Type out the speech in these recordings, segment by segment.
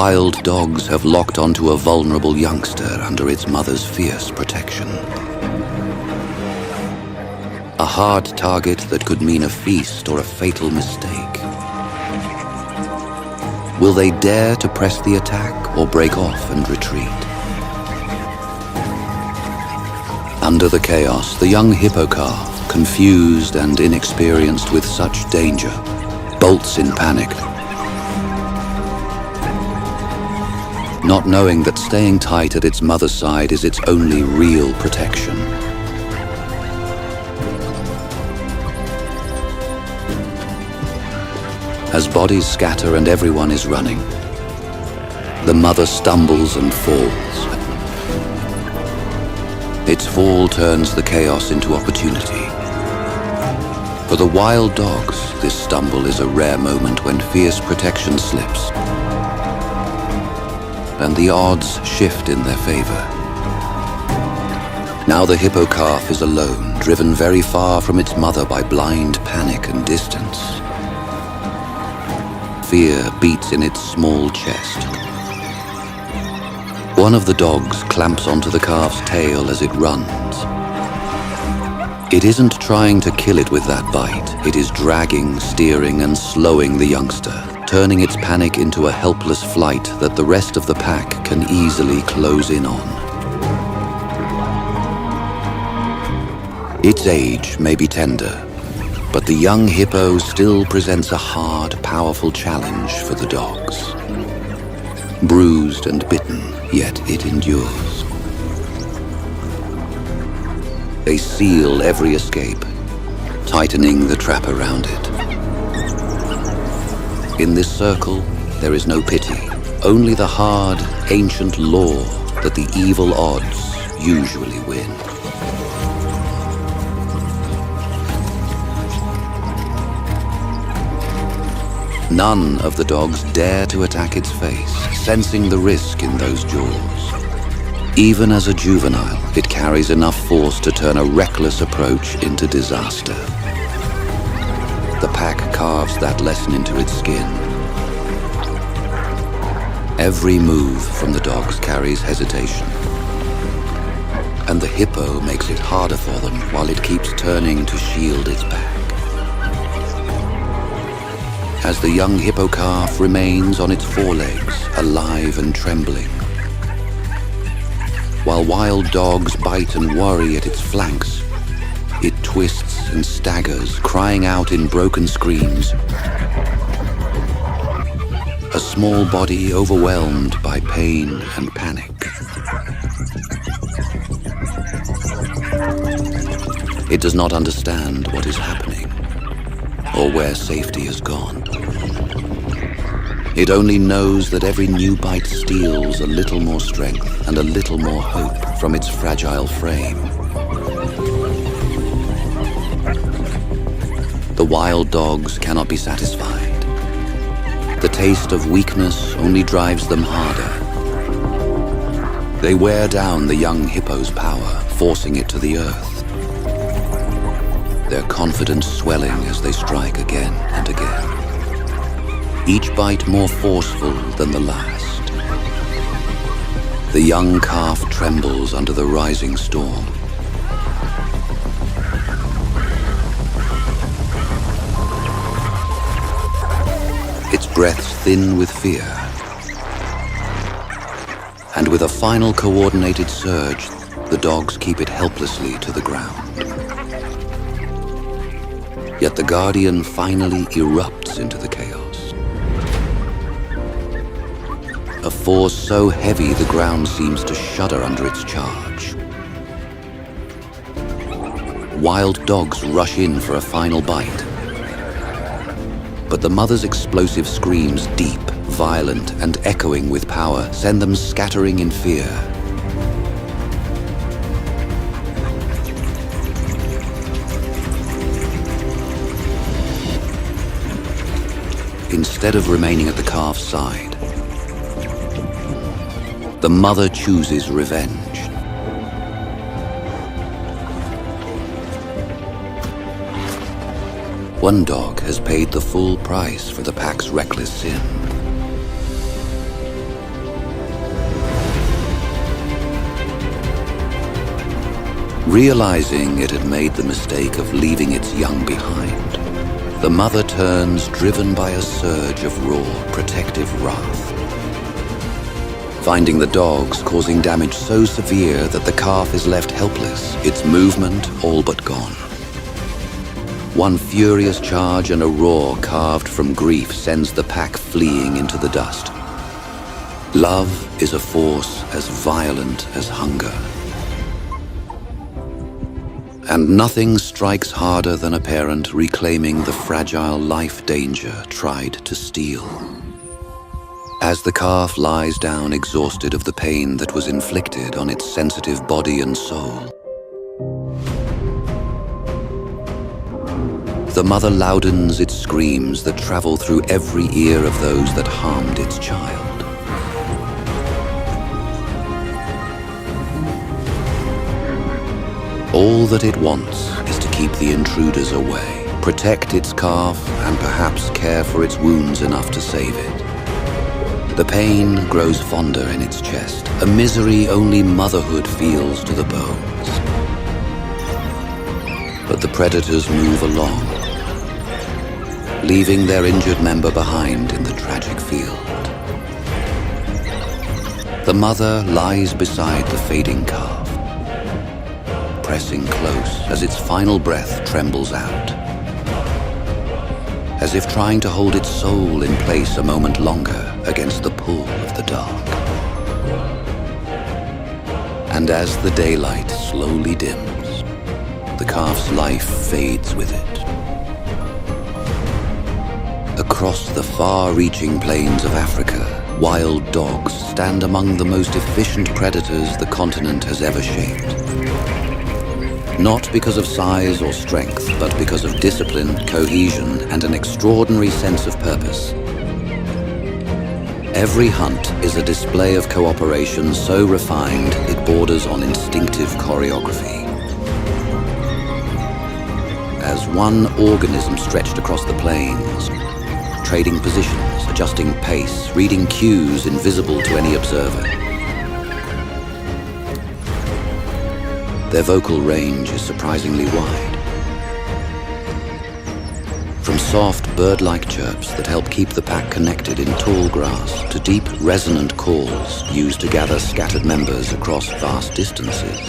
wild dogs have locked onto a vulnerable youngster under its mother's fierce protection. A hard target that could mean a feast or a fatal mistake. Will they dare to press the attack or break off and retreat? Under the chaos, the young hippo calf, confused and inexperienced with such danger, bolts in panic, not knowing that staying tight at its mother's side is its only real protection. As bodies scatter and everyone is running, the mother stumbles and falls. Its fall turns the chaos into opportunity. For the wild dogs, this stumble is a rare moment when fierce protection slips and the odds shift in their favor. Now the hippo calf is alone, driven very far from its mother by blind panic and distance. Fear beats in its small chest. One of the dogs clamps onto the calf's tail as it runs. It isn't trying to kill it with that bite. It is dragging, steering, and slowing the youngster, turning its panic into a helpless flight that the rest of the pack can easily close in on. Its age may be tender, but the young hippo still presents a hard, powerful challenge for the dogs. Bruised and bitten, yet it endures. They seal every escape, tightening the trap around it. In this circle, there is no pity, only the hard, ancient law that the evil odds usually win. None of the dogs dare to attack its face, sensing the risk in those jaws. Even as a juvenile, it carries enough force to turn a reckless approach into disaster. The pack carves that lesson into its skin. Every move from the dogs carries hesitation, and the hippo makes it harder for them while it keeps turning to shield its back. As the young hippo calf remains on its forelegs, alive and trembling, while wild dogs bite and worry at its flanks, it twists and staggers, crying out in broken screams. A small body overwhelmed by pain and panic. It does not understand what is happening or where safety has gone. It only knows that every new bite steals a little more strength and a little more hope from its fragile frame. The wild dogs cannot be satisfied. The taste of weakness only drives them harder. They wear down the young hippo's power, forcing it to the earth. Their confidence swelling as they strike again and again. Each bite more forceful than the last. The young calf trembles under the rising storm. Its breaths thin with fear. And with a final coordinated surge, the dogs keep it helplessly to the ground. Yet the guardian finally erupts into the chaos. A force so heavy the ground seems to shudder under its charge. Wild dogs rush in for a final bite. But the mother's explosive screams, deep, violent, and echoing with power, send them scattering in fear. Instead of remaining at the calf's side, the mother chooses revenge. One dog has paid the full price for the pack's reckless sin. Realizing it had made the mistake of leaving its young behind, the mother turns, driven by a surge of raw, protective wrath. Finding the dogs causing damage so severe that the calf is left helpless, its movement all but gone. One furious charge and a roar carved from grief sends the pack fleeing into the dust. Love is a force as violent as hunger. And nothing strikes harder than a parent reclaiming the fragile life danger tried to steal. As the calf lies down exhausted of the pain that was inflicted on its sensitive body and soul, the mother loudens its screams that travel through every ear of those that harmed its child. All that it wants is to keep the intruders away, protect its calf, and perhaps care for its wounds enough to save it. The pain grows fonder in its chest, a misery only motherhood feels to the bones. But the predators move along, leaving their injured member behind in the tragic field. The mother lies beside the fading calf, pressing close as its final breath trembles out, as if trying to hold its soul in place a moment longer against the pull of the dark. And as the daylight slowly dims, the calf's life fades with it. Across the far-reaching plains of Africa, wild dogs stand among the most efficient predators the continent has ever shaped. Not because of size or strength, but because of discipline, cohesion, and an extraordinary sense of purpose. Every hunt is a display of cooperation so refined it borders on instinctive choreography. As one organism stretched across the plains, trading positions, adjusting pace, reading cues invisible to any observer. Their vocal range is surprisingly wide. From soft bird-like chirps that help keep the pack connected in tall grass to deep, resonant calls used to gather scattered members across vast distances.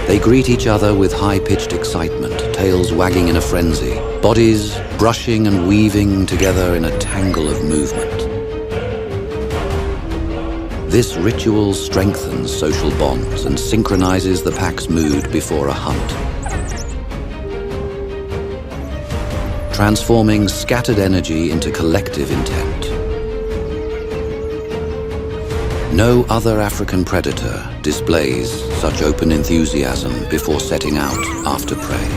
They greet each other with high-pitched excitement, tails wagging in a frenzy, bodies brushing and weaving together in a tangle of movement. This ritual strengthens social bonds and synchronizes the pack's mood before a hunt, transforming scattered energy into collective intent. No other African predator displays such open enthusiasm before setting out after prey.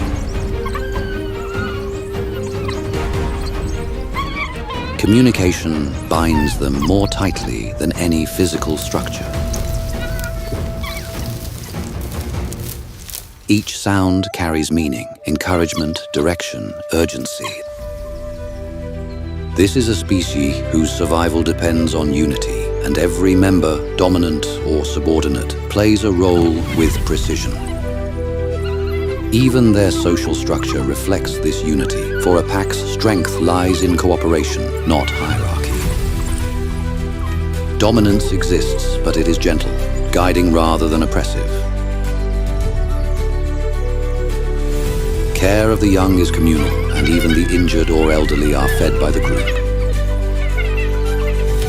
Communication binds them more tightly than any physical structure. Each sound carries meaning, encouragement, direction, urgency. This is a species whose survival depends on unity, and every member, dominant or subordinate, plays a role with precision. Even their social structure reflects this unity, for a pack's strength lies in cooperation, not hierarchy. Dominance exists, but it is gentle, guiding rather than oppressive. Care of the young is communal, and even the injured or elderly are fed by the group.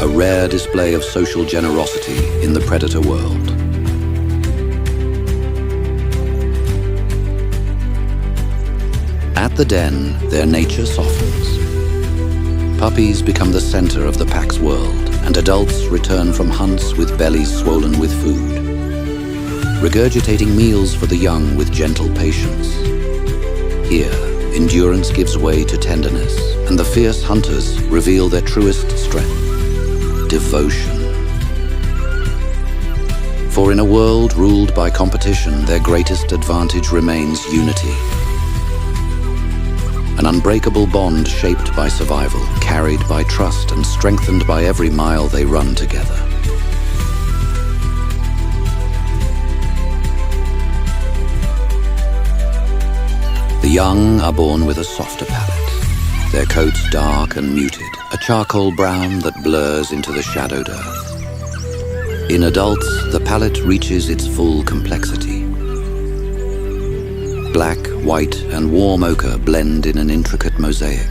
A rare display of social generosity in the predator world. At the den, their nature softens. Puppies become the center of the pack's world, and adults return from hunts with bellies swollen with food, regurgitating meals for the young with gentle patience. Here, endurance gives way to tenderness, and the fierce hunters reveal their truest strength: devotion. For in a world ruled by competition, their greatest advantage remains unity. An unbreakable bond shaped by survival, carried by trust, and strengthened by every mile they run together. The young are born with a softer palate, their coats dark and muted, a charcoal brown that blurs into the shadowed earth. In adults, the palette reaches its full complexity. Black, white, and warm ochre blend in an intricate mosaic.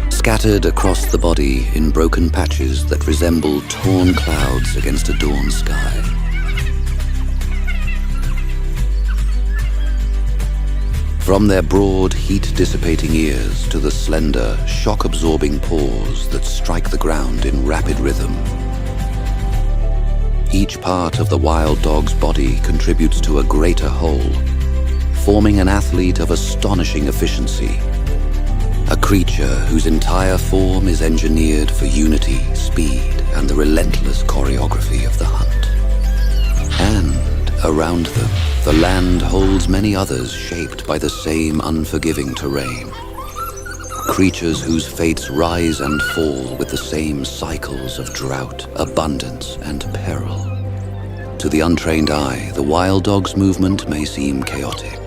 Scattered across the body in broken patches that resemble torn clouds against a dawn sky. From their broad, heat-dissipating ears to the slender, shock-absorbing paws that strike the ground in rapid rhythm. Each part of the wild dog's body contributes to a greater whole, forming an athlete of astonishing efficiency. A creature whose entire form is engineered for unity, speed, and the relentless choreography of the hunt. And around them, the land holds many others shaped by the same unforgiving terrain. Creatures whose fates rise and fall with the same cycles of drought, abundance, and peril. To the untrained eye, the wild dog's movement may seem chaotic.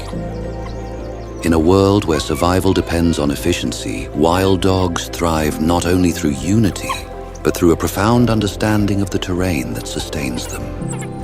In a world where survival depends on efficiency, wild dogs thrive not only through unity, but through a profound understanding of the terrain that sustains them.